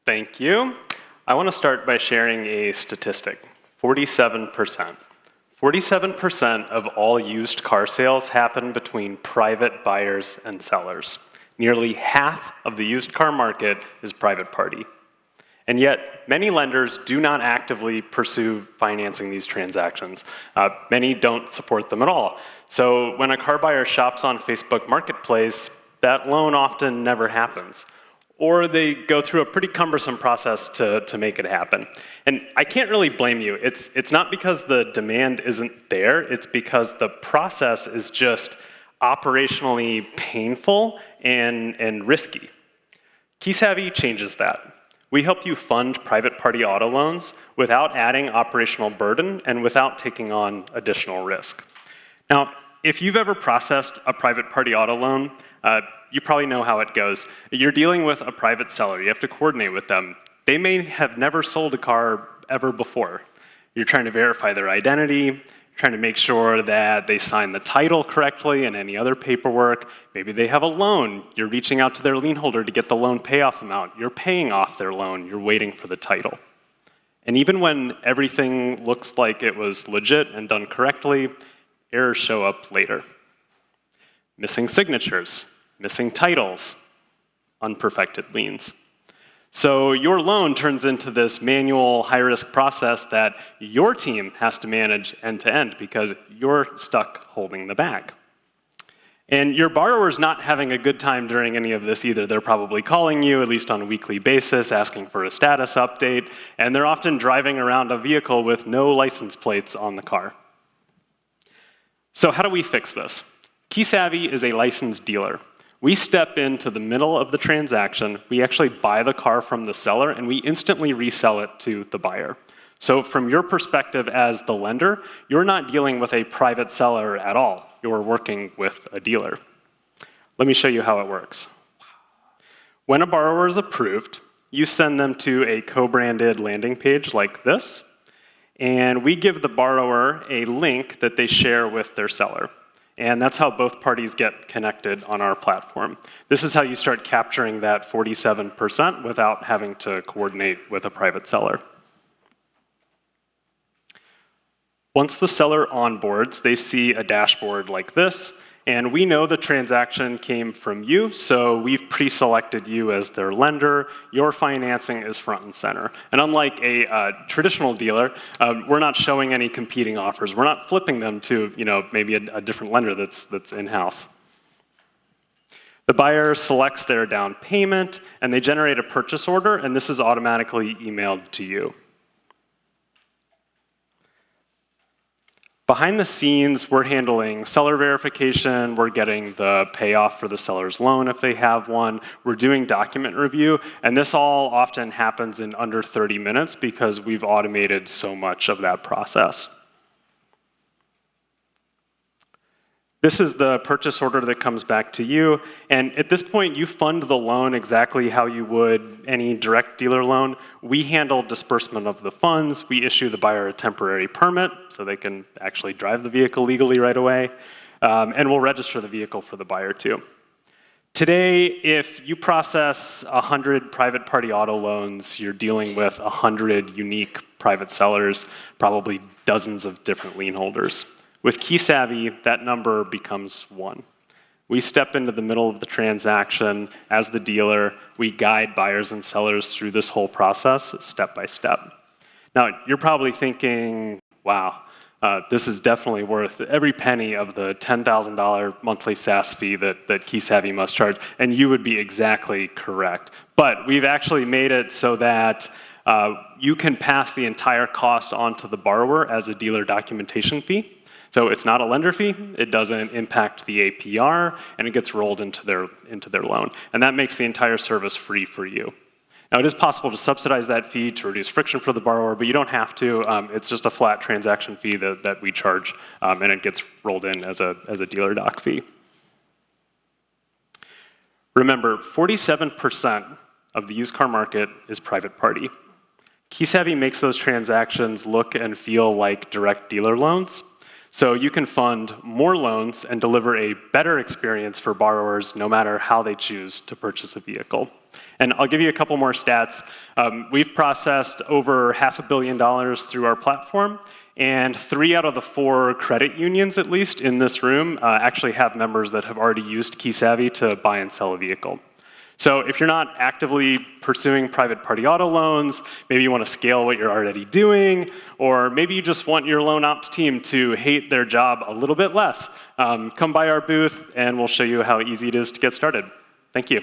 Thank you. I want to start by sharing a statistic. 47%. 47% of all used car sales happen between private buyers and sellers. Nearly half of the used car market is private party. And yet, many lenders do not actively pursue financing these transactions. Many don't support them at all. So when a car buyer shops on Facebook Marketplace, that loan often never happens. Or they go through a pretty cumbersome process to make it happen. And I can't really blame you. It's not because the demand isn't there, it's because the process is just operationally painful and risky. KeySavvy changes that. We help you fund private party auto loans without adding operational burden and without taking on additional risk. Now, if you've ever processed a private party auto loan, you probably know how it goes. You're dealing with a private seller. You have to coordinate with them. They may have never sold a car ever before. You're trying to verify their identity, trying to make sure that they sign the title correctly and any other paperwork. Maybe they have a loan. You're reaching out to their lien holder to get the loan payoff amount. You're paying off their loan. You're waiting for the title. And even when everything looks like it was legit and done correctly, errors show up later. Missing signatures, missing titles, unperfected liens. So your loan turns into this manual, high-risk process that your team has to manage end-to-end because you're stuck holding the bag. And your borrower's not having a good time during any of this either. They're probably calling you, at least on a weekly basis, asking for a status update, and they're often driving around a vehicle with no license plates on the car. So how do we fix this? KeySavvy is a licensed dealer. We step into the middle of the transaction, we actually buy the car from the seller, and we instantly resell it to the buyer. So from your perspective as the lender, you're not dealing with a private seller at all. You're working with a dealer. Let me show you how it works. When a borrower is approved, you send them to a co-branded landing page like this, and we give the borrower a link that they share with their seller. And that's how both parties get connected on our platform. This is how you start capturing that 47% without having to coordinate with a private seller. Once the seller onboards, they see a dashboard like this, and we know the transaction came from you, so we've pre-selected you as their lender. Your financing is front and center. And unlike a traditional dealer, we're not showing any competing offers. We're not flipping them to maybe a different lender that's in-house. The buyer selects their down payment, and they generate a purchase order, and this is automatically emailed to you. Behind the scenes, we're handling seller verification, we're getting the payoff for the seller's loan if they have one, we're doing document review, and this all often happens in under 30 minutes because we've automated so much of that process. This is the purchase order that comes back to you, and at this point you fund the loan exactly how you would any direct dealer loan. We handle disbursement of the funds, we issue the buyer a temporary permit so they can actually drive the vehicle legally right away, and we'll register the vehicle for the buyer too. Today, if you process 100 private party auto loans, you're dealing with 100 unique private sellers, probably dozens of different lien holders. With KeySavvy, that number becomes 1. We step into the middle of the transaction as the dealer. We guide buyers and sellers through this whole process step by step. Now, you're probably thinking, wow, this is definitely worth every penny of the $10,000 monthly SaaS fee that KeySavvy must charge, and you would be exactly correct. But we've actually made it so that you can pass the entire cost on to the borrower as a dealer documentation fee. So it's not a lender fee, it doesn't impact the APR, and it gets rolled into their loan. And that makes the entire service free for you. Now, it is possible to subsidize that fee to reduce friction for the borrower, but you don't have to. It's just a flat transaction fee that we charge, and it gets rolled in as a dealer doc fee. Remember, 47% of the used car market is private party. KeySavvy makes those transactions look and feel like direct dealer loans. So you can fund more loans and deliver a better experience for borrowers no matter how they choose to purchase a vehicle. And I'll give you a couple more stats. We've processed over $500 million through our platform, and 3 out of the 4 credit unions, at least in this room, actually have members that have already used KeySavvy to buy and sell a vehicle. So if you're not actively pursuing private party auto loans, maybe you want to scale what you're already doing, or maybe you just want your loan ops team to hate their job a little bit less, come by our booth and we'll show you how easy it is to get started. Thank you.